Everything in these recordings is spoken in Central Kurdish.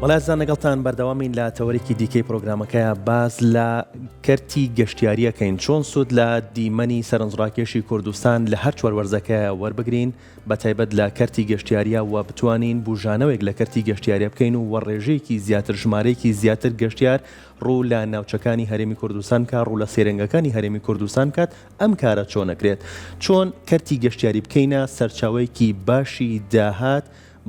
وەڵازان لەگەڵتان بەردەوامین لە تەوەرێکی دیکەی پرۆگرامەکەیە باز لە کەرتی گەشتیاریەکەین چۆن سوود لە دیمەنی سەرنجڕاکێشی کوردستان لە هەر چوەروەرزەکە وەربگرین بە تایبەت لە کەرتی گەشتیاریە و بتوانین بژانەوەیک لە کەرتی گەشتیاریە بکەین و وەڕێژەیەکی زیاتر ژمارەیەکی زیاتر گەشتیار ڕوو لە ناوچەکانی هەرێمی کوردستان کات ڕوو لە سێرەنگەکانی هەرێمی کوردستان کات ئەم کارە چۆن نەکرێت چۆن کەرتی گەشتیاری بکەینە سەرچاوەیەکی باشی داهات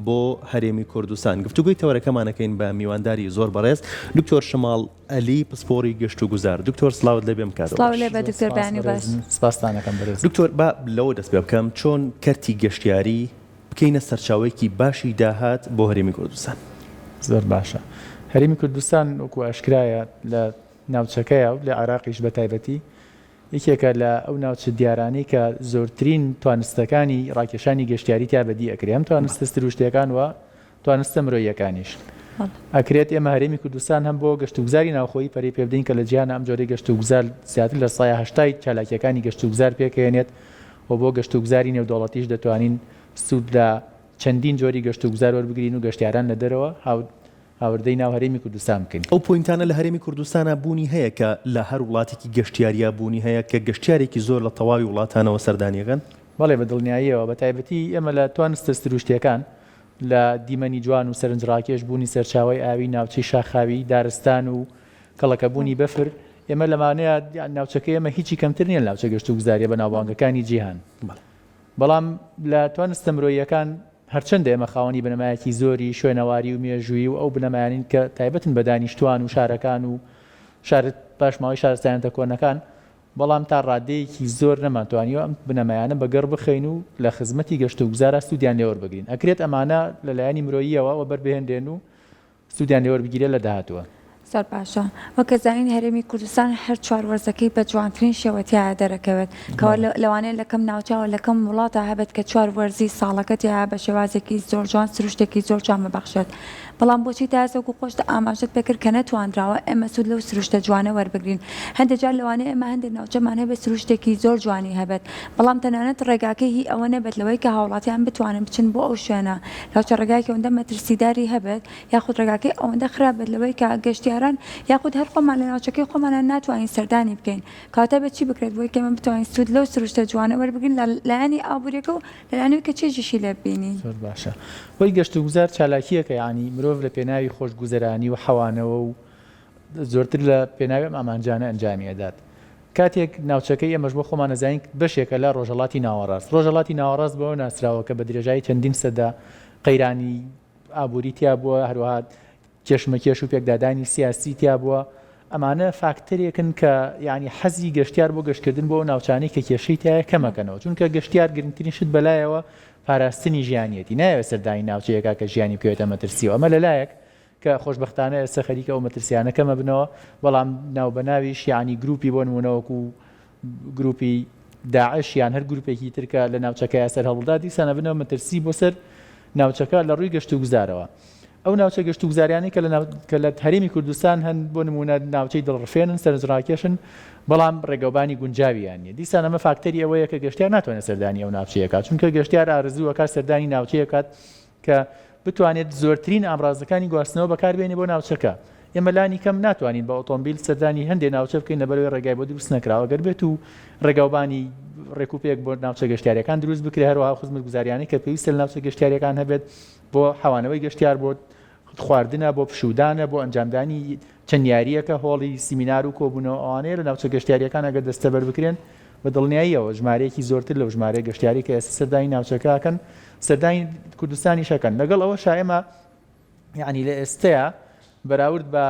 بۆ هەرێمی کوردستان گفتوگوی تەوەرەکەمانەکەین بە میوانداری زۆر بەڕێز دکتۆر شماڵ ئەلی پسپۆری گەشت و گوزار دکتۆر سلااوت لێ بێم کاتەوە سلااو لێ بە دکتۆر بەیانی باش سپاستانەکەم بەڕێز دکتۆر با لەوە دەست پێ بکەم چۆن کەرتی گەشتیاری بکەینە سەرچاوەیەکی باشی داهات بۆ هەرێمی کوردستان زۆر باشە هەرێمی کوردستان وەکو ئاشکرایە لە ناوچەکەیە و لە عێراقیش بە تایبەتی یەکێکە لە ئەو ناوچە دیارانەی کە زۆرترین توانستەکانی ڕاکێشانی گەشتیاری تا بەدی ئەکرێم توانستە سروشتیەکان و توانستە مرۆیەکانیش ئەکرێت ئێمە هەرێمی کوردستان هەم بۆ گەشتوگزاری ناوخۆیی پەری پێ بدەین کە لە جیهان ئەم جۆرەی گەشتوگزار زیاتر لە سایە هەشتای چالاکیەکانی گەشتوگزار پێکەێنێت و بۆ گەشتوگزاری نێودەوڵەتیش دەتوانین سوود لە چەندین جۆری گەشتوگزار وەربگرین و گەشتیاران لە دەرەوە هاوردەی ناو هەرێمی کوردستان بکەین ئەو پوینتانە لە هەرێمی کوردستانە بوونی هەیە کە لە هەر وڵاتێکی گەشتیاریە بوونی هەیە کە گەشتیارێکی زۆر لە تەواوی وڵاتانەوە سەردانیەکەن بەڵێ بە دڵنیاییەوە بە تایبەتی ئێمە لە توانستە سروشتیەکان لە دیمەنی جوان و سەرنجڕاکێش بوونی سەرچاوی ئاوی ناوچەی شاخاوی دارستان و کەڵەکەبوونی بەفر ئێمە لەمانەیە ناوچەکە ئێمە هیچی کەمتر نیە ناوچە گەشتوگزاریە بە ناوبانگەکانی جیهان بەڵام لە توانستە مرۆییەکان هەرچەندە ئێمە خاوەنی بنەمایەکی زۆری شوێنەواری و مێژووی و ئەو بنەمایانین کە تایبەتن بە دانیشتوان و شارەکان و شارت پاشماوەی شارستایانتە کۆنەکان بەڵام تا ڕادەیەکی زۆر نەماتوانیوە ئەم بنەمایانە بەگەڕ بخەین و لە خزمەتی گەشتوگزارە سوودیان لێوەربگرین ئەکرێت ئەمانە لەلایەنی مرۆییەوە و بەربهێنرێن و سوودیان لێوەربگیرێت لە داهاتووە زۆر باشە وەکە زانین هەرێمی کوردستان هەر چواروەرزەکەی بە جوانترین شێوەتیایە دەرەکەوێت کەەوە لەوانەیە لەکەم ناوچاوە لەکەم وڵاتە هەبێت کە چواروەرزی ساڵەکەتیە بە شێوازێکی زۆر جوان سروشتێکی زۆر جوان ببەخشێت بەڵام بۆچی تا ئێستا خۆشتە ئاماژەت پێکرد کە نەتوانراوە ئێمە سوود لەو سروشتە جوانە وەربگرین هەندێک جار لەوانەیە ئێمە هەندێک ناوچەمان هەبێت سروشتێکی زۆر جوانی هەبێت بەڵام تەنانەت ڕێگاکەی هی ئەوە نەبێت لەوەی کە هاوڵاتیان بتوانن بچن بۆ ئەو شوێنە ناوچە ڕێگایەکی ئەوەندە مەترسیداری هەبێت یاخود ڕێگاکەی ئەوەندە خراپێت لەوەی کە گەشتیاران یاخود هەر خۆمان لە ناوچەکەی خۆمانان ناتوانین سەردانی بکەین کاتە بە چی بکرێت بۆی کە ئێمە بتوانین سوود لەو سروشتە جوانە وەربگرین لەلایەنی ئابوووریەکە و لەلایەنەوەی کە چێژیشی لێ ببینین زۆر باشە وەی گەشتوگزار چالاکیەکە یانی مرۆڤ لە پێناوی خۆشگوزەرانی و حەوانەوە و زۆرتر لە پێناوی ئامانجانە ئەنجامی ئەدات کاتێک ناوچەکەی ئەمەش بۆ خۆمان نەزانین بەشێکە لە ڕۆژهەڵاتی ناوەڕاست ڕۆژهەڵاتی ناوەڕاست بەوە ناسراوە کە بە درێژایی چەندین سەدا قەیرانی ئابووری تیا بووە هەروەها کێشمەکێش و پێکدادانی سیاسی تیا بووە ئەمانە فاکتەرێکن کە یعنی حەزی گەشتیار بۆ گەشتکردن بۆ ناوچانەی کە کێشەی تایە کەمەکەنەوە چونکە گەشتیار گرنگترین شت بەلایەوە پاراستنی ژیانیەتی نایەوێت سەردانی ناوچەیەکە کە ژیانی بکەوێتە مەترسیەوە ئەمە لەلایەک کە خۆشبەختانە ئێستا خەریکە ئەو مەترسیانە کەمە بنەوە بەڵام ناوبەناویش یعنی گروپی بۆ نمونەوەکو گروپی داعش یان هەر گروپێکی ترکە لە ناوچەکەی سەر هەڵدا دیسانە بنەوە مەترسی بۆ سەر ناوچەکە لە ڕووی گەشتوگزارەوە ئەو ناوچە گەشتوگزاریانی کە لە هەرێمی کوردستان هەن بۆ نمونە ناوچەی دڵڕفێنن سەرنجڕاکێشن بەڵام ڕێگەوبانی گونجاویان نیە دیسان ئەمە فاکتەری ئەوەیە کە گەشتیار ناتوانێت سەردانی ئەو ناوچەیەکات چونکە گەشتیار ئارزووەکە سەردانی ناوچەیەکات کە بتوانێت زۆرترین ئامڕازەکانی گواستنەوە بەکاربێنێ بۆ ناوچەکە ئێمە لانی کەم ناتوانین بە ئۆتۆمبیل سەردانی هەندێک ناوچە بکەین لەبەرەوەی ڕێگای بۆ دروست نەکراوە گەر بێت و ڕێگاوبانی ڕێکوپێک بۆ ناوچە گەشتیاریەکان دروست بکرێ هەروەها خزمەتگوزاریانەی کە پێویستە لە ناوچە گەشتیاریەکان هەبێت بۆ حەوانەوەی گەشتیار بۆ خواردنە بۆ پشودانە بۆ ئەنجامدانی چەند یاریەکە هۆڵی سیمینار و کۆبوونەوە ئەوانەیە لە ناوچە گەشتیاریەکان ئەگەر دەستەبەر بکرێن بە دڵنیاییەوە ژمارەیەکی زۆرتر لەو ژمارە گەشتیاری کە ئێستا سەردانی ناوچەکەکەن سەردانی کوردستانی شەکەن لەگەڵ ئەوە شایمە یعنی لە ئێستەیە بەراورد بە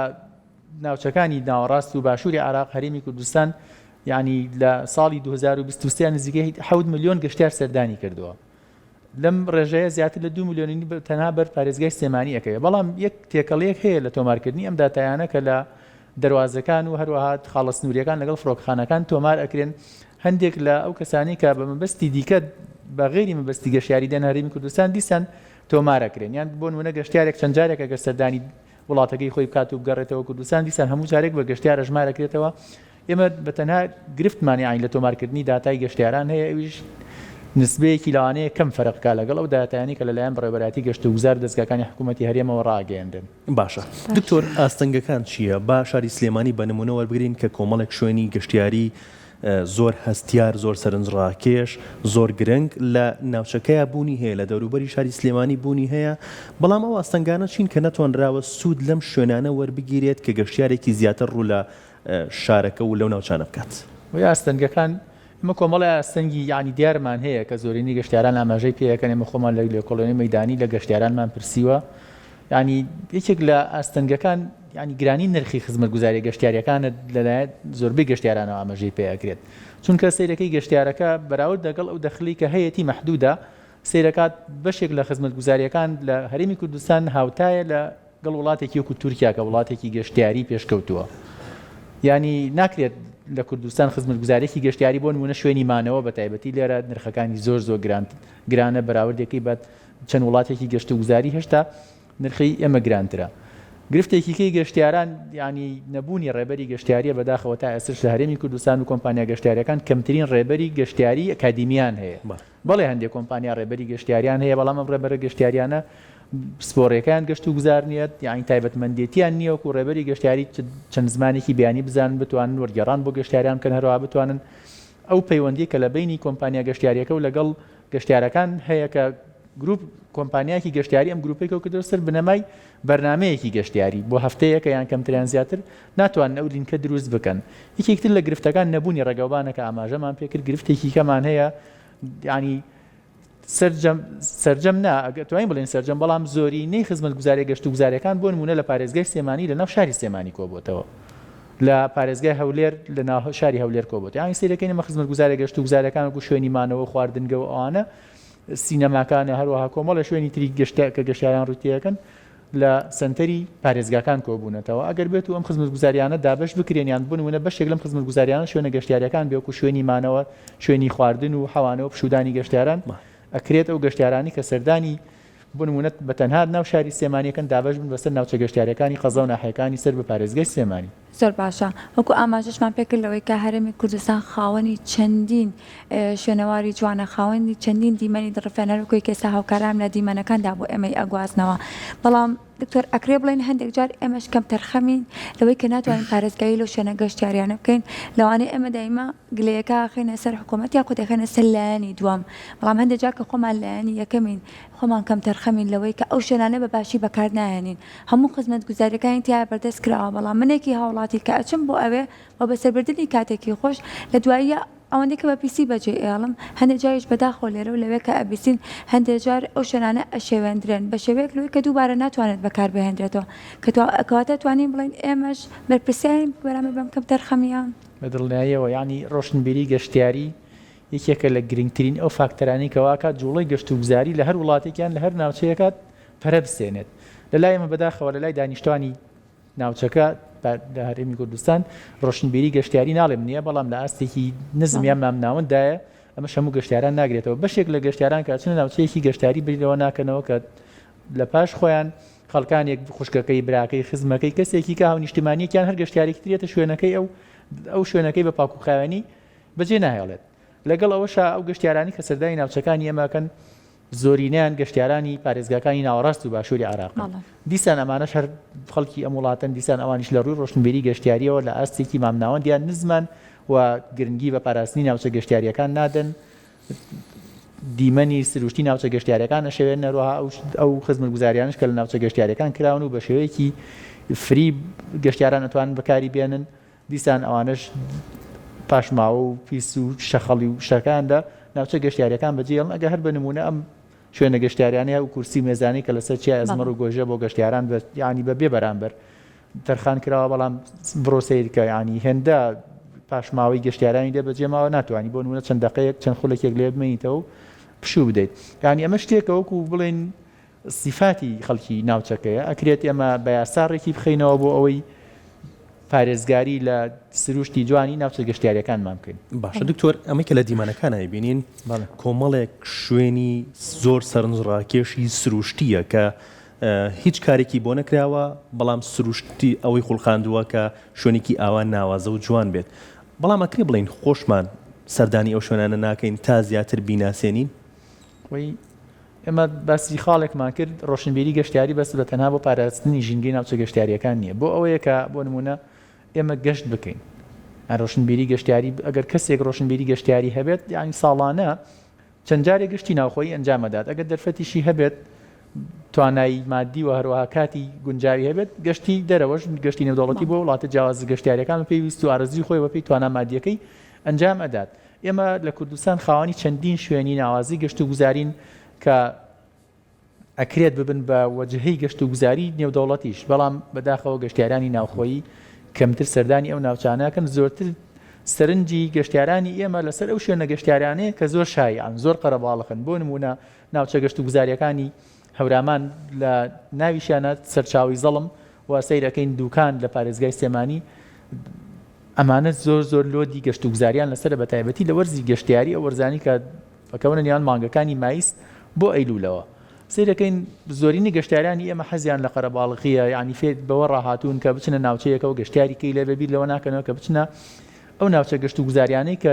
ناوچەکانی ناوەڕاست و باشووری عێراق هەرێمی کوردستان یعنی لە ساڵی 2023 نزیکەی 7 ملیۆن گەشتیار سەردانی کردووە لەم ڕێژەیە زیاتر لە 2 ملیۆنی تەنها بەر پارێزگای سلێمانی ئەەکەوێت بەڵام یەک تێکەڵەیەک هەیە لە تۆمارکردنی ئەم داتایانە کە لە دەواازەکان و هەروەها خاڵە سنووریەکان لەگەڵ فڕۆکخانەکان تۆمار ئەکرێن هەندێک لە ئەو کەسانی کە بە مەبەستی دیکە بە غێری مەبەستی گەشتیاری دێن هەرێمی کوردستان دیسان تۆمارەکرێن یان بۆ نمونە گەشتیارێک چەند جارێک ئەگەر سەردانی وڵاتەکەی خۆی بکات و بگەڕێتەوە کوردستان دیسان هەموو جارێک بە گەشتیار ژمارەکرێتەوە ئێمە بەتەنها گرفتمانی عین لە تۆمارکردنی داتای گەشتیاران هەیە ئەویش نسبەیەکی لەوانەیە کەم فەرقکە لەگەڵ ئەو داهاتانی کە لەلایەن بەڕێوەبەراتی گەشت و گوزار دەستگاکانی حکوومەتی هەرێمەوە ڕاگەیاندن. باشە دکتۆر ئاستەنگەکان چییە؟ با شاری سلێمانی بە نمونە وەربگرین کە کۆمەڵێک شوێنی گەشتیاری زۆر هەستیار، زۆر سەرنجڕاکێش، زۆر گرنگ لە ناوچەکەیە بوونی هەیە، لە دەوروبەری شاری سلێمانی بوونی هەیە، بەڵام ئەو ئاستەنگانە چین کە نەتوانراوە سوود لەم شوێنانە وەربگیرێت کە گەشتیارێکی زیاتر ڕوو لە شارەکە و لەو ناوچانە بکات. و ئاستەنگەکان ئمە کۆمەڵی ئاستەنگی یعنی دیارمان هەیە کە زۆرینی گەشتیاران ئاماژەی پێەکەن ئێمە خۆمان لە کۆڵۆنی مەدانی لە گەشتیارانمان پرسیوە. ینی یەکێک لە ئاستەنگەکان ینی گرانی نرخی خزمەتگوزاری گەشتیاریەکانە لەلایەن زۆربەی گەشتیارانەوە ئاماژەی پێەکرێت، چونکە سەیرەکەی گەشتیارەکە بەراورد لەگەڵ ئەو دەخلی کە هەیەی مەحدودە، سەیرەکات بەشێک لە خزمەتگوزاریەکان لە هەرێمی کوردستان هاوتایە لەگەڵ وڵاتێکی وەکو تورکیا کە وڵاتێکی گەشتیاری پێشکەوتووە. ینی ناکرێت لە کوردستان خزمەتگوزارێکی گەشتیاری بۆ نمونە شوێنی مانەوە بە تایبەتی لێرە نرخەکانی زۆر گرانە بەراوردێکی بە چەند وڵاتێکی گەشت و گوزاری هێشتا نرخی ئێمە گرانترە. گرفتێکیکەی گەشتیاران ینی نەبوونی ڕێبەری گەشتیاریە بەداخەوە تا ئێستش لە هەرێمی کوردستان و کۆمپانیا گەشتیاریەکان کەمترین ڕێبەری گەشتیاری ئەکادیمیان هەیە. بەڵێ هەندێک کۆمپانیا ڕێبەری گەشتیاریان هەیە، بەڵام ئەم ڕێبەرە گەشتیاریانە سپۆڕیەکان گەشت و گوزار نیەت، یعنی تایبەتمەندێتیان نییە وەکو ڕێبەری گەشتیاری چەند زمانێکی بیانی بزانن بتوانن وەرگێڕان بۆ گەشتیاریان کەن هەروە بتوانن ئەو پەیوەندی کە لە بینی کۆمپانیا گەشتیاریەکە و لەگەڵ گەشتیارەکان هەیە کە گروپ کۆمپانیایکی گەشتیاری ئەم گروپێکەوە کە دەسەر بنەمای بەرنمەیەکی گەشتیاری بۆ هەفتەیەکە یان کەمتریان زیاتر ناتوان ئەو لینکە دروست بکەن. یەکێکتر لە گرفتەکان نەبوونی ڕێگەوبانەکە ئاماژەمان پێکرد، گرفتێکی کەمان هەیە ینی سەرجەم توانین بڵێن سەرجەم، بەڵام زۆرینەی خزمەتگوزاری گەشت و گوزاریەکان بۆ نمونە لە پارێزگای سێمانی لە ناو شاری سێمانی کۆبووتەوە، لە پارێزگای هەولێر لە ناو شاری هەولێر کۆبووت. یانی سیرەکەی نەمە خزمەتگوزاری گەشت و گوزاریەکان وەکو شوێنی مانەوە، خواردنگە و ئەوانە، سینەماکانە، هەروەها کۆمەڵە شوێنی تری کە گەشتیاران ڕوتیەکەن لە سنتەری پارێزگاکان کۆبوونەتەوە. ئەگەر بێت و ئەم خزمەتگوزاریانە دابش بکرێنیان بنمونە بەشێک لەم خزمەتگوزاریانە شوێنە گەشتیاریەکان بێ وەکو شوێنی مانەوە، شوێنی خواردن و حەوانەوە پشودانی گەشتیاران ئەکرێت ئەو گەشتیارانی کە سەردانی بنمونەت بە تەنها ناو شاری سێمانیەکەن دابش بن بەسەر ناوچە گەشتیاریەکانی قەزە و ناحیەکانی سەر بە پارێزگای سێمانی. زۆر باشە. وەکو ئاماژەشمان پێکردەوەی کە هەرێمی کوردستان خاوەنی چەندین شوێنەواری جوانە، خاوەنی چەندین دیمەنی دڕفێنەرەکۆی کێسا هاوکاران لە دیمەنەکاندا بۆ ئێمەی ئەگوازنەوە. بەڵام دکتۆر ئەکرێ بڵێن هەندێک جار ئێمەش کەم تەرخەمین لەوەی کە ناتوانین پارێزگایی لەو شوێنە گەشتیاریانە بکەین، لەوانەیە ئێمە دایما گلەیەکە خێنە سەر حکوومەت یا خودەخێنە سەر لایەنی دووەم، بەڵام هەندێک جار کە خۆمان لایەنی یەکەمین، خۆمان کەم تەرخەمین لەوەی کە ئەو شوێنانە بە باشی بەکار نایەنین. هەموو خزمەتگوزاریەکانی تیا بەردەست کراوە، بەڵام منێکی هاوڵاتی کە ئەچم بۆ ئەوێ بە بەسەربردننی کاتێکی خۆش لە دواییە ئەوەندەی کە بە پیسی بەجێ ئێڵم هەندێک جاریش بەداخۆ لێرە و لەوێ کە ئەبیستین هەندێک جار ئەو شوێنانە ئەشێوێندرێن بە شێوەیەک لەوەی کە دووبارە ناتوانێت بەکار بهێنرێتەوە، کەواتە توانین بڵێن ئێمەش بەرپرسیارین بەرامبەر بەم کەم تەرخەمیان. بە دڵنیاییەوە ینی ڕۆشنبیری گەشتیاری یەکێکە لە گرنگترین ئەو فاکتەرانی کەواکە جوڵەی گەشت و گوزاری لە هەر وڵاتێکیان لە هەر ناوچەیەکات پەرە بسێنێت. لەلای ئێمە بەداخەوە لەلای دانیشتوانی ناوچەکە لە هەرێمی کوردستان ڕۆشنبیری گەشتیاری ناڵێم نییە، بەڵام لە ئاستێکی نزمیان مامناوەندایە ئەمە هەموو گەشتیاران ناگرێتەوە. بەشێک لە گەشتیاران کاچنە ناوچەیەکی گەشتیاری بریەوە ناکەنەوە کە لە پاش خۆیان خەڵکانێک خوشکەکەی براکەی خزمەکەی کەسێکی کە هاونیشتمانیەکیان هەر گەشتیارێکی ترێتە شوێنەکەی ئەو شوێنەکەی بە پاکوخاوێنی بەجێ ناهێڵێت. لەگەڵ ئەوەشە ئەو گەشتیارانی کە سەردانی ناوچەکانی ئێمەکەن زۆرینیان گەشتیارانی پارێزگاکانی ناوەڕاست و باشووری عێراق. دیسان ئەمانەش هەر خەڵکی ئەم وڵاتن، دیسان ئەوانیش لە ڕووی ڕۆشنبیری گەشتیاریەوە لە ئاستێکی مامناوەندیان نزمان و گرنگی بە پاراستنی ناوچە گەشتیاریەکان نادەن، دیمەنی سروشتی ناوچە گەشتیاریەکان ئەشێوێن نەروەها ئەو خزمەتگوزاریانش کە لە ناوچە گەشتیاریەکان کراون و بە شێوەیەکی فری گەشتیاران ئەتوانن بەکاری بێنن. دیسان ئەوانش پاشماوە و پیس و شەخەڵی و شەکاندا ناوچە گەشتیاریەکان بەجێڵن. ئەگە هەر بە نمونە ئەم شوێنە گەشتیاریانەیە و کورسی مێزانی کە لەسەر چیا ئەزمەر و گۆژە بۆ گەشتیاران ینی بە بێ بەرامبەر تەرخان کراوە، بەڵام بڕۆ سیرکە ینی هێندە پاشماوەی گەشتیارانی دێ بەجێماوە ناتوانانی بۆ نمونە چەند دقەیەک چەند خولێکێک لێ بمێنیتەوە پشوو بدەیت. ینی ئەمە شتێکە وەکو بڵێن سیفاتی خەڵکی ناوچەکەیە، ئەکرێت ئێمە بە یاساڕێکی بخەینەوە بۆ ئەوەی پارێزگاری لە سروشتی جوانی ناوچە گەشتیاریەکانمان بکەین. باشە دکتۆر، ئەمەی کە لە دیمانەکانە بینین کۆمەڵێک شوێنی زۆر سەرنجڕاکێشی سروشتیە کە هیچ کارێکی بۆ نەکراوە، بەڵام سروشتی ئەوەی خوڵخاندووە کە شوێنێکی ئاوان ناوازە و جوان بێت. بەڵام ئەکرێ بڵین خۆشمان سەردانی ئەو شوێنانە ناکەین تا زیاتر بیناسیێنین؟ وی ئێمە باسی خاڵێکمان کرد ڕۆشنبیری گەشتیاری بەس بە تەنها بۆ پاراستنی ژینگەی ناوچە گەشتیاریەکان نییە بۆ ئەوەیە کە بۆ نمونە ئێمە گەشت بکەین ڕۆشنبیری گەشتیاری ئەگەر کەسێک ڕۆشنبیری گەشتیاری هەبێت یانی ساڵانە چەند جارێک گشتی ناوخۆی ئەنجامەدات ئەگەر دەرفەتیشی هەبێت توانایی مادی و هەروەها کاتی گونجاوی هەبێت گەشتی دەرەوەش گەشتی نێودەوڵەتی بۆ وڵاتە جیاواز گەشتیاریەکان پێویست و ئارەزوی خۆی بەپێی توانە مادیەکەی ئەنجام ئەدات ئێمە لە کوردستان خاوەنی چەندین شوێنی ناوازی گەشت و گوزارین کە ئەکرێت ببن بە وەجهەی گەشت و گوزاری نێودەوڵەتیش بەڵام بەداخەوە گەشتیارانی ناوخۆیی کەمتر سەردانی ئەو ناوچانەکەن زۆرتر سەرنجی گەشتیارانی ئێمە لەسەر ئەو شوێنە گەشتیارانەیە کە زۆر شایعن زۆر قەرەباڵغن بۆ نمونە ناوچە گەشت و گوزاریەکانی هەورامان لە ناویشیانە سەرچاوی زەڵم و سەیرەکەین دوکان لە پارێزگای سێمانی ئەمانە زۆر لۆدی گەشت و گوزاریان لەسەر بە تایبەتی لە وەرزی گەشتیاری ئەو وەرزانی کە بەکەونە نێوان مانگەکانی مایست بۆ ئەیلولەوە سیرەکەین زۆرینی گەشتیارانی ئێمە حەزیان لە قەرەباڵغیە یعنی فێت بەوە ڕاهاتوون کە بچنە ناوچەیەکەوە گەشتیاریکەی لێ بەبیر لەوە ناکەنەوە کە بچنە ئەو ناوچە گەشت و گوزاریانەی کە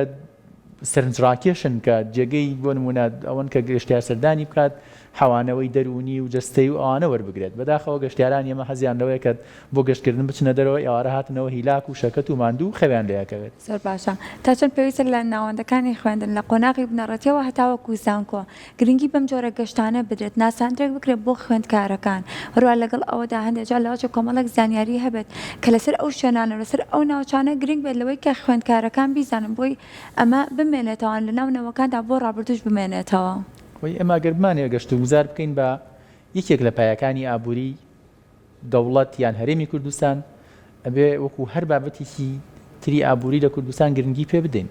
سەرنجڕاکێشن کە جێگەی بۆ نمونە ئەوەن کە گەشتیار سەردانی بکات حەوانەوەی دەرونی و جەستەی و ئەوانە وەربگرێت بەداخەوە گەشتیاران ئێمە حەزیان لەوەیە کە بۆ گەشتکردن بچنە دەرەوە ئێوارە هاتنەوە هیلاک و شەکەت و ماندوو خەویان لێیەکەوێت زۆر باشە تا چەند پێویستە لە ناوەندەکانی خوێندن لە قۆناغی بنەڕەتیەوە هەتاوەکو زانکۆ گرنگی بەم جۆرە گەشتانە بدرێت ناساندرێک بکرێت بۆ خوێندکارەکان هەروە لەگەڵ ئەوەدا هەندێک جار لەوەچە کۆمەڵێک زانیاری هەبێت کە لەسەر ئەو شوێنانە لەسەر ئەو ناوچانە گرنگ بێت لەوەی کە خوێندکارەکان بیزانن بۆی ئەمە بمێنێتەوە لە ناونەوەکاندا بۆ ڕابردوش بمێنێتەوە وی ئێمە گەرمانێ گەشت و گوزار بکەین بە یەکێک لە پایەکانی ئابووری دەوڵەت یان هەرێمی کوردستان ئەبێ وەکو هەر بابەتێکی تری ئابووری لە کوردستان گرنگی پێ بدەین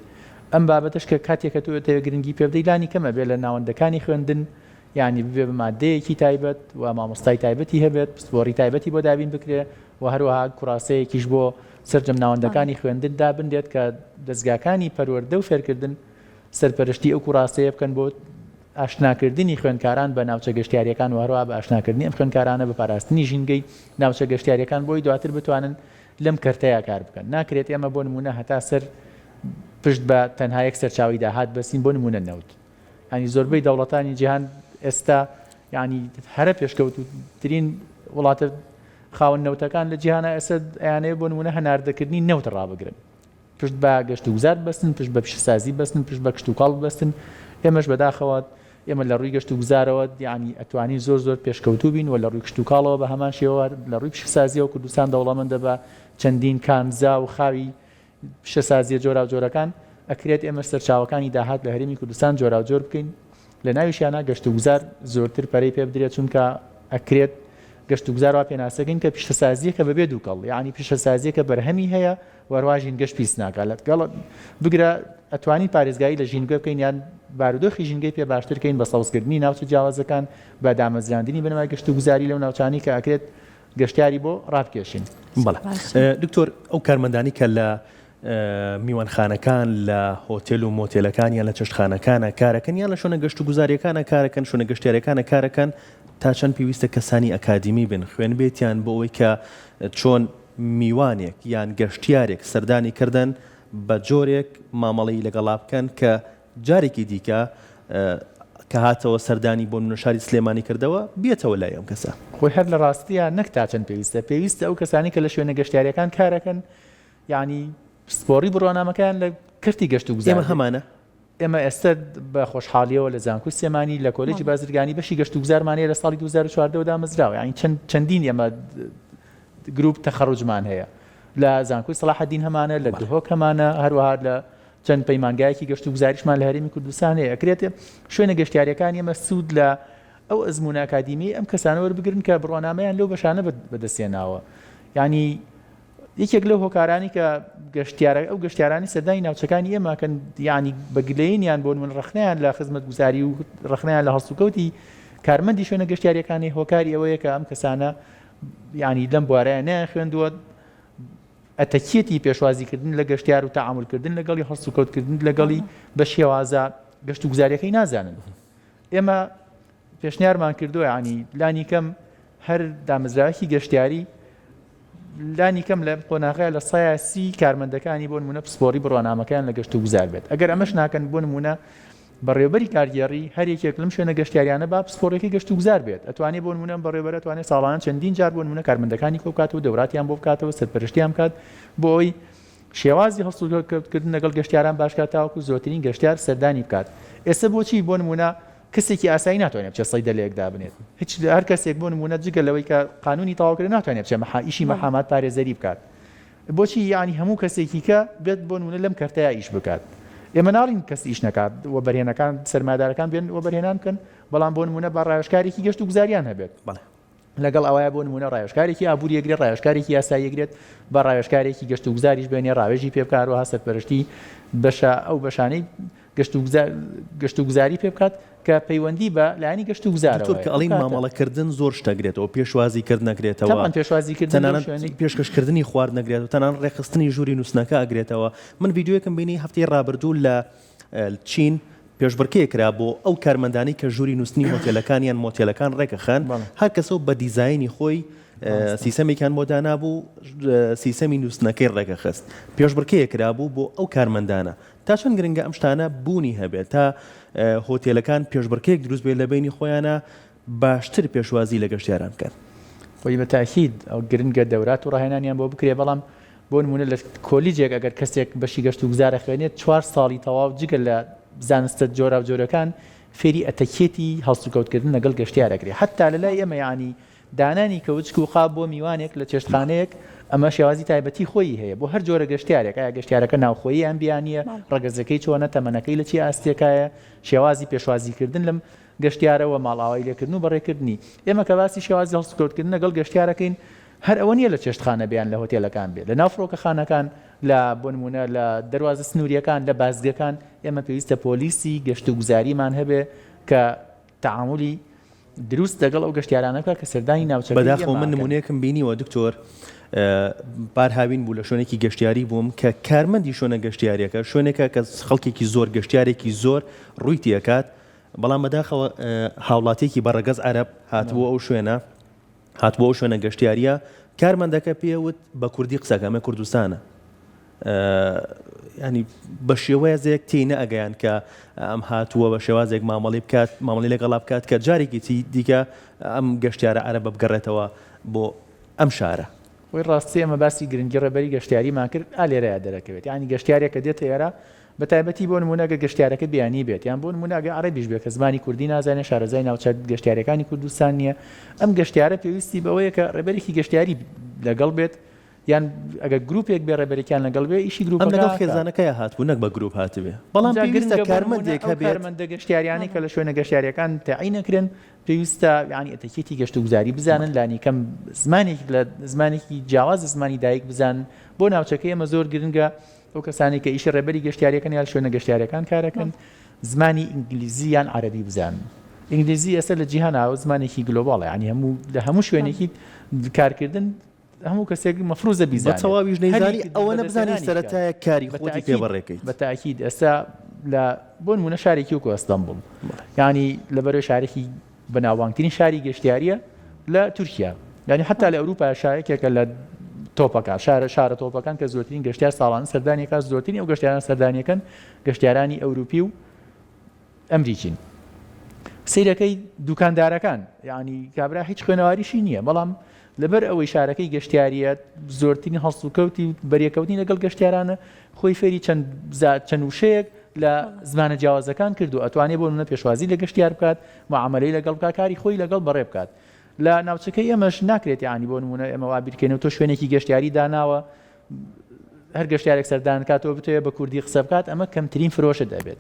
ئەم بابەتش کە کاتێکە تۆ گرنگی پێ بدەی لانی کەمە بێ لە ناوەندەکانی خوێندن یعنی ببێ بە مادەیەکی تایبەت و مامۆستای تایبەتی هەبێت پسپۆڕی تایبەتی بۆ دابین بکرێ و هەروەها کوڕاسەیەکیش بۆ سەرجەم ناوەندەکانی خوێندندا بندێت کە دەستگاکانی پەروەردە و فێرکردن سەرپەرشتی ئەو کوڕاستەیە بکەن بۆ ئاشناکردنی خوێندکاران بە ناوچە گەشتیاریەکان و هەروە بە ئاشناکردنی ئەم خوێندکارانە بە پاراستنی ژینگەی ناوچە گەشتیاریەکان بۆی دواتر بتوانن لەم کەرتەیە کار بکەن ناکرێت ئێمە بۆ نمونە هەتا سەر پشت بە تەنها یەک سەرچاوی داهات بەسین بۆ نمونە نەوت ینی زۆربەی دەوڵەتانی جیهان ئێستا ینی هەرە پێشکەوتترین وڵاتە خاوەن نەوتەکان لە جیهانە ئێستا ئەیانەیە بۆ نمونە هەناردەکردنی نەوت ڕابگرن پشت بە گەشت و گوزار بەستن پشت بە پیشەسازی بەستن پشت بە کشت و کاڵ بەستن ئێمەش بەداخەوە ئێمە لە ڕووی گەشت و گوزارەوە یعنی ئەتوانی زۆر پێشکەوتوو بین و لە ڕووی کشت و کاڵەوە بە هەمان شێوە لە ڕووی پیشەسازیەوە کوردستان دەوڵەمەندە بە چەندین کانزا و خاوی پیشەسازیە جۆرا و جۆرەکان ئەکرێت ئێمە سەرچاوەکانی داهات لە هەرێمی کوردستان جۆرا و جۆر بکەین لە ناویشیانە گەشت و گوزار زۆرتر پەرەی پێ بدرێت چونکە ئەکرێت گەشت و گوزار وا پێناسەکەین کە پیشەسازیەکە بەبێ دووکەڵ یعنی پیشەسازیەکە بەرهەمی هەیە وەرواژین گەشت پیس ناکات گەڵ بگرە ئەتوانی پارێزگایی لە ژینگە بکەین یان بارودۆخی ژینگەی پێ باشترکەین بە سەوزکردنی ناوچە جیاوازەکان بە دامەزراندنی بنەمای گەشت و گوزاری لەو ناوچانی کە ئەکرێت گەشتیاری بۆ ڕابکێشین بەڵێ دکتۆر ئەو کارمەندانی کە لە میوانخانەکان لە هۆتێل و مۆتێلەکان یان لە چەشتخانەکانە کارەکەن یان لە شوێنە گەشت و گوزاریەکانە کارەکەن شوێنە گەشتیاریەکانە کارەکەن تا چەند پێویستە کەسانی ئەکادیمی بن خوێن بێتیان بۆ ئەوەی کە چۆن میوانێک یان گەشتیارێک سەردانی کردن بە جۆرێک مامەڵەی لەگەڵا بکەن کە جارێکی دیکە کە هاتەوە سەردانی بۆ نشاری سلێمانی کردەوە بێتەوە لای ئەم کەسە خۆی هەر لە ڕاستیە نەک تا چەند پێویستە ئەو کەسانی کە لە شوێنە گەشتیاریەکان کارەکەن یعنی سپۆڕی بڕۆنامەکان لە کردی گەشت و گوزار ئێمە هەمانە ئێمە ئێستا بە خۆشحاڵیەوە لە زانکۆی سێمانی لە کۆلێجی بازرگانی بەشی گەشت و گوزارمانەیە لە ساڵی 2014 دامەزراوە یعنی چەندین ئێمە گروپ تەخەڕوجمان هەیە لە زانکۆی سەلاحەدین هەمانە لە دهۆک هەمانە هەروەها لە چەند پەیمانگایەکی گەشت و گوزاریشمان لە هەرێمی کوردستان هەیە ئەکرێت شوێنە گەشتیاریەکان ئێمە سوود لە ئەو ئەزمونە ئەکادیمی ئەم کەسانە وەربگرن کە بڕۆنامەیان لەو بەشانە بەدەستێناوە یعنی یەکێک لەو هۆکارانی کە ئەو گەشتیارانی سەردانی ناوچەکانی ئێماکەن یعنی بەگلەیینیان بۆ من ڕخنیان لە خزمەت گوزاری و ڕخنیان لە هەڵسوکەوتی کارمەندی شوێنە گەشتیاریەکانی هۆکاری ئەوەیە کە ئەم کەسانە یعنی لەم بوارەیە نیان خوێندووە ئەتەکیەتی پێشوازیکردن لە گەشتیار و تەعاملکردن لەگەڵی هەڵسوکەوتکردن لەگەڵی بە شێوازە گەشت و گوزاریەکەی نازانن ئێمە پێشنیارمان کردووە ینی لانی کەم هەر دامەزراوەکی گەشتیاری لانی کەم لە قۆناغەیە لە سایاسی کارمەندەکانی بۆ نمونە پسپۆری بڕوانامەکان لە گەشت و گوزار بێت ئەگەر ئەمەش ناکەن بۆ نمونە بەڕێوەبەری کارگێڕی هەر یەکێک لەم شوێنە گەشتیاریانە با پسپۆرێکی گەشت و گوزار بێت ئەتوانێت بۆ نمونە بەڕێوەبەر ئەتوانێت ساڵانە چەندین جار بۆ نمونە کارمەندەکانی کۆ بکاتەوە دەوراتیان بۆ بکاتەوە سەرپەرشتیان بکات بۆ ئەوی شێوازی هەڵسوکردن لەگەڵ گەشتیاران باشکات تاوەکو زۆرترین گەشتیار سەردانی بکات ئێستا بۆچی بۆ نمونە کەسێکی ئاسایی ناتوانێت بچێت سەیدە لە یەکدا بنێت هیچ هەر کەسێک بۆ نمونە جگە لەوەی کە قانونی تەواوکردن ناتوانێت بچێت ئیشی مەحامات پارێزەری بکات بۆچی یعنی هەموو کەسێکی کە بێت بۆ نمونە لەم کەرتەیە ئیش بکات ئێمە ناڵین کەس ئیش نکات و بەرهێنەکان سەرمایه‌دارەکان بێن و بەرهێنان بکەن بەڵام بۆ نمونە بە ڕایشکارێکی گەشت و گوزاریان هەبێت لەگەڵ ئەوەیە بۆ نمونە ڕایشکارێکی ئابووری یەکرێت ڕایشکارێکی یاسایی یەکرێت بە ڕایشکارێکی گەشت و گوزاریش بێنێ ڕاوێژی پێ بکات و سەرپەرشتی ئەو بەشانەی گەشت و گوزاری پێ بکات کە پەیوەندی بە لایانی گەشت و گوزارەوە کە ئەڵین مامەڵەکردن زۆر شتەگرێتەوە پێشوازیکرد نەکرێتەوە پێشوازیکردن پێشکەشکردنی خوارد نەگرێت و تەنان ڕێخستنی ژووری نووسنەکە ئەگرێتەوە من ڤیددیوەکەم بینی هەفتەی ڕابردوو لە چین پێشبڕکێ کرا بۆ ئەو کارمەندانی کە ژووری نووسنی مۆتێلەکانیان مۆتێلەکان ڕێکەخەن هەر کەسە بە دیزایانی خۆی سیسەمێکیان بۆ دانابوو سیسەمی نووسنەکەی ڕێکەخست پێشبڕکەیە کرابوو بۆ ئەو کارمەندانە تا چەند گرنگە ئەم شتانە بوونی هەبێت تا هۆتێلەکان پێشبڕکەیەک دروست بێت لە بینی خۆیانە باشتر پێشوازی لە گەشتیاران بکەن خۆی بە تاکید ئەو گرنگە دەورات و ڕاهێنانیان بۆ بکرێ بەڵام بۆ نمونە لە کۆلیجێک ئەگەر کەسێک بەشی گەشت و گوزارە خوێنێت 4 ساڵی تەواو جگە لە زانستە جۆرا و جۆرەکان فێری ئەتەکێتی هەڵسوکەوتکردن لەگەڵ گەشتیارەکرێ حتا لە لای ئێمە یانی دانانی کەوچک و قاب بۆ میوانێک لە چێشتخانەیەک ئەمە شێوازی تایبەتی خۆی هەیە بۆ هەر جۆرە گەشتیارێک ئایا گەشتیارەکە ناوخۆیی ئەم بیانیە ڕەگەزەکەی چۆنە تەمەنەکەی لە چی ئاستێکایە شێوازی پێشوازیکردن لەم گەشتیارەوە ماڵاوای لێکردن و بەڕێکردنی ئێمە کە باسی شێوازی هەڵسوکەوتکردن لەگەڵ گەشتیارەکەین هەر ئەوە نیە لە چێشتخانە بیان لە هۆتێلەکان بێت لە ناو فڕۆکەخانەکان لە بۆ نمونە لە دەواازە سنووریەکان لە بازگەکان ئێمە پێویستە پۆلیسی گەشت و گوزاریمان هەبێ کە تعاملی دروست دەگەڵ ئەو گەشتیارانەکە کە سەردانی ناوچەکە بەداخۆ من نمونەیەکم بینیوە دکتۆر بار هاوین بوو لە شوێنێکی گەشتیاری بووم کە کارمەندی شوێنە گەشتیاریەکە شوێنێکە کە خەڵکێکی زۆر گەشتیارێکی زۆر ڕووی تێکات بەڵام بەداخەوە هاوڵاتێکی بەڕەگەز عەرەب هاتبووە ئەو شوێنە گەشتیاریە کارمەندەکە پێوت بە کوردی قسەکەمە کوردستانە ینی بە شێوەیەزێک تێنە ئەگەیان کە ئەم هاتووە بە شێوازێک مامەڵی بکات مامەڵی لەگەڵا بکات کە جارێکی دیکە ئەم گەشتیارە عەرەبە بگەڕێتەوە بۆ ئەم شارە وی ڕاستی ئەمە باسی گرنگی ڕێبەری گەشتیاریمان کرد ئالێرەیە دەرەکەوێت ینی گەشتیارێکە دێتە ئێرە بە تایبەتی بۆ نمونەگە گەشتیارەکە بیانی بێت یان بۆ نمونەگە عەرەبیش بێت کە زمانی کوردی نازانێت شارەزای ناوچە گەشتیارەکانی کوردستان نییە ئەم گەشتیارە پێویستی بەوەیە کە ڕێبەرێکی گەشتیاری لەگەڵ بێت یان ئەگەر گروپێک بێ ڕێبەرێکیان لەگەڵ بێ ئیشی گروپ لەگەڵ خێزانەکەیە هاتبوو نەک بە گروپ هاتبێ بەڵام پێویستە کارمەندێک هەبێت کارمەندە گەشتیاریانی کە لە شوێنە گەشتیاریەکان تەعین نەکرێن پێویستە یعنی ئەتەکێتی گەشت و گوزاری بزانن لانی کەم زمانێکی جیاواز زمانی دایک بزانن بۆ ناوچەکەی ئەمە زۆر گرنگە ئەو کەسانی کە ئیشی ڕێبەری گەشتیاریەکان یا شوێنە گەشتیاریەکان کارەکەن زمانی ئینگلیزی یان عەرەبی بزانن ئینگلیزی ئێستا لە جیهاناوە زمانێکی گلۆباڵە ینی لە هەموو شوێنێکی کارکردن هەموو کەسێک مەفروزە بیزانێت بە تەواویش نەیزانی ئەوە نەبزانی سەرەتایە کاری خۆتی پێبەڕێکەیت بە تاکید ئێستا لە بۆ نمونە شارێکی وەکو ئەستەمبوڵ ینی لەبەرەوەی شارێکی بەناوبانگترین شاری گەشتیاریە لە تورکیا ینی حتا لە ئەوروپا شارێکێکە لە تۆپەکان شارە تۆپەکان کە زۆرترین گەشتیار ساڵانە سەردانیەکە زۆرترین ئەو گەشتیاران سەردانیەکەن گەشتیارانی ئەوروپی و ئەمریکین سیرەکەی دوکاندارەکان ینی کابرا هیچ خوێنەواریشی نییە بەڵام لەبەر ئەوەی شارەکەی گەشتیاریەت زۆرترین هەڵسوکەوتی بەریەکەوتنی لەگەڵ گەشتیارانە خۆی فێری چەند وشەیەک لە زمانە جیاوازەکان کرد و ئەتوانێت بۆ منە پێشوازی لە گەشتیار بکات معاملەی لەگەڵ بکات کاری خۆی لەگەڵ بەڕێ بکات لە ناوچەکەی ئەمەش ناکرێت ینی بۆ نمونە ئێمە وا بیرکەینەوە تۆ شوێنێکی گەشتیاری داناوە هەر گەشتیارێک سەردان کاتەوە بتوێت بە کوردی قسە بکات ئەمە کەمترین فرۆشە دەبێت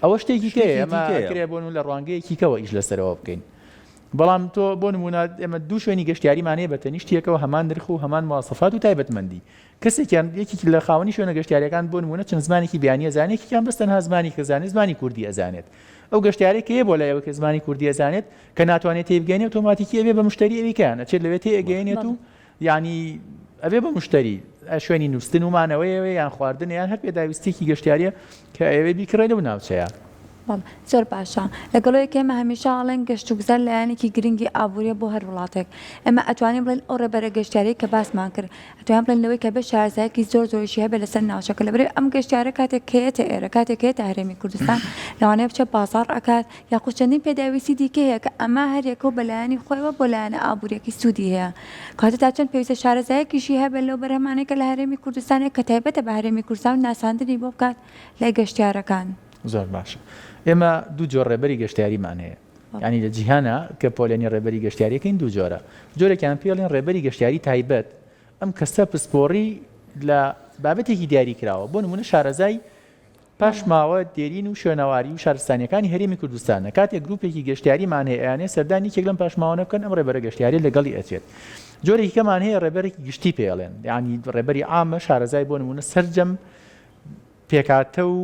ئەوە شتێکی کێ ئەمە کرێ بۆن لە ڕوانگەیەکی کەوە ئیش لەسەرەوە بکەین بەڵام تۆ بۆ نمونە ئێمە دوو شوێنی گەشتیاریمانەیە بە تەنیشتیەکەوە هەمان نرخ و هەمان مواصفات و تایبەتمەندی کەسێکیان یەکێکی لە خاوەنی شوێنە گەشتیاریەکان بۆ نمونە چەند زمانێکی بیانیە زانێکیان بەس تەنها زمانی کە زانێت زمانی کوردی ئەزانێت ئەو گەشتیارێک هەیە بۆ لایەوە کە زمانی کوردی ئەزانێت کە ناتوانێت تێبگەینێ ئۆتۆماتیکی ئەبێ بە مشتری ئەویکەیان ئەچێت لەوێ تێگەێنێت و یعنی ئەبێ بە مشتری شوێنی نووسن ومانەوەیەوە یان خواردن یان هەر پێداویستێکی گەشتیاریە کە ئەوێ بیکڕێ لەو ناوچەیە زۆر باشە لەگەڵۆی کێمە هەمیشە ئاڵێن گەشت و گوزار لایەنێکی گرنگی ئابوووریە بۆ هەر وڵاتێک ئەمە ئەتوانین بڵێن ئەو ڕێبەرە گەشتیاری کە باسمان کرد ئەتوان بڵێن لەوەی کە بێ شارەزایەکی زۆر زۆریشی هەبێت لەسەر ناوچەکە لەبەرێ ئەم گەشتیارە کاتێک کێتە ئێرە کاتێک کێتە هەرێمی کوردستان لەوانەیە بچە بازار ئەکات یاخود چەندین پێداویستی دیکە هەیە کە ئەمە هەرێکە و بەلایانی خۆیەوە بۆ لایەنە ئابوووریەکی سوودی هەیە کاتە تا چەند پێویستە شارەزایەکیشی هەبێت لەو بەرهەمانەی کە لە هەرێمی کوردستانێک کە تایبەتە بە هەرێمی کوردستان و ناساندنی بۆ بکات لای گەشتیارەکان زۆر باشە ئێمە دوو جۆر ڕێبەری گەشتیاریمان هەیە ینی لە جیهانە کە پۆلێنی ڕێبەری گەشتیاریەکەین دوو جۆرە جۆرێکیان پێڵێن ڕێبەری گەشتیاری تایبەت ئەم کەسە پسپۆڕی لە بابەتێکی دیاری کراوە بۆ نمونە شارەزای پاش ماوە دێرین و شوێنەواری و شارستانیەکانی هەرێمی کوردستانە کاتێک گروپێکی گەشتیاریمان هەیە ئەیانێ سەردانی کێک لەم پاشماوانە بکەن ئەم ڕێبەرە گەشتیاری لەگەڵی ئەچێت جۆرێکی کەمان هەیە ڕێبەرێکی گشتی پێڵێن ینی ڕێبەری عامە شارەزای بۆ نمونە سەرجەم پێکاتە و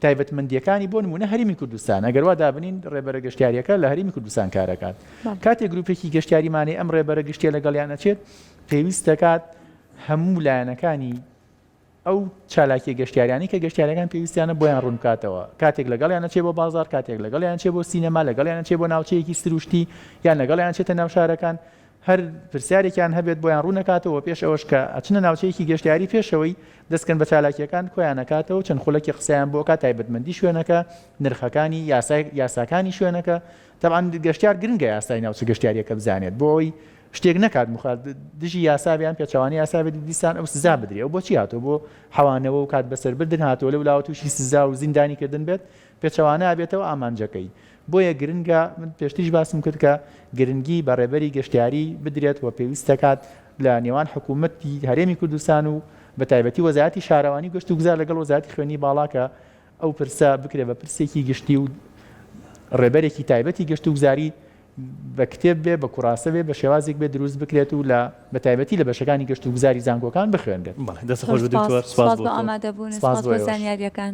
تایبەتمەندیەکانی بۆ نمونە هەرێمی کوردستان ئەگەر وا دابنین ڕێبەرە گەشتیاریەکە لە هەرێمی کوردستان کارەکات کاتێک گروپێکی گەشتیاریمانێ ئەم ڕێبەرە گشتیە لەگەڵیان ئەچێت پێویست دەکات هەموو لایەنەکانی ئەو چالاکی گەشتیارانی کە گەشتیارەکان پێویستیانە بۆیان ڕوون بکاتەوە کاتێک لەگەڵیان چێ بۆ بازار کاتێک لەگەڵیان چێ بۆ سینەما لەگەڵیان چێ بۆ ناوچەیەکی سروشتی یان لەگەڵیان چێتە ناو شارەکان هەر پرسیارێکیان هەبێت بۆیان ڕوونەکاتەوە پێش ئەوەش کە ئەچنە ناوچەیەکی گەشتیاری پێشەوەی دەستکەن بە چالاکیەکان کۆیانەکاتەوە چەند خولەکی قسەیان بۆ کات تایبەتمەندی شوێنەکە نرخەکانی یاساکانی شوێنەکە تەبعاً گەشتیار گرنگە یاسای ناوچە گەشتیاریەکە بزانێت بۆ ئەوی شتێک نکات دژی یاسابیان پێچوانی یاسابێت دیسان ئەو سزا بدرێ ئەو بۆچی هاتۆ بۆ حەوانەوە و کات بەسەر بردن هاتۆ لە ولاوە تووشی سزا و زیندانی کردن بێت پێچەوانە ئابێتەوە ئامانجەکەی بۆیە گرنگە من پێشتیش باسم کرد کە گرنگی بە ڕێبەری گەشتیاری بدرێت و پێویست دەکات لە نێوان حکوومەتی هەرێمی کوردستان و بە تایبەتی وەزارەتی شارەوانی گەشت و گوزار لەگەڵ وەزارەتی خوێنی باڵاکە ئەو پرسە بکرێت بە پرسێکی گشتی و ڕێبەرێکی تایبەتی گەشت و گوزاری بە کتێب بێ بە کوڕاسە بێ بە شێوازێک بێ دروست بکرێت و لە بە تایبەتی لە بەشەکانی گەشت و گوزاری زانکۆکان بخوێنرێت دەست خۆش بە دکتۆر سپاس بۆ ئامادەبوون سپاس بۆ زانیاریەکان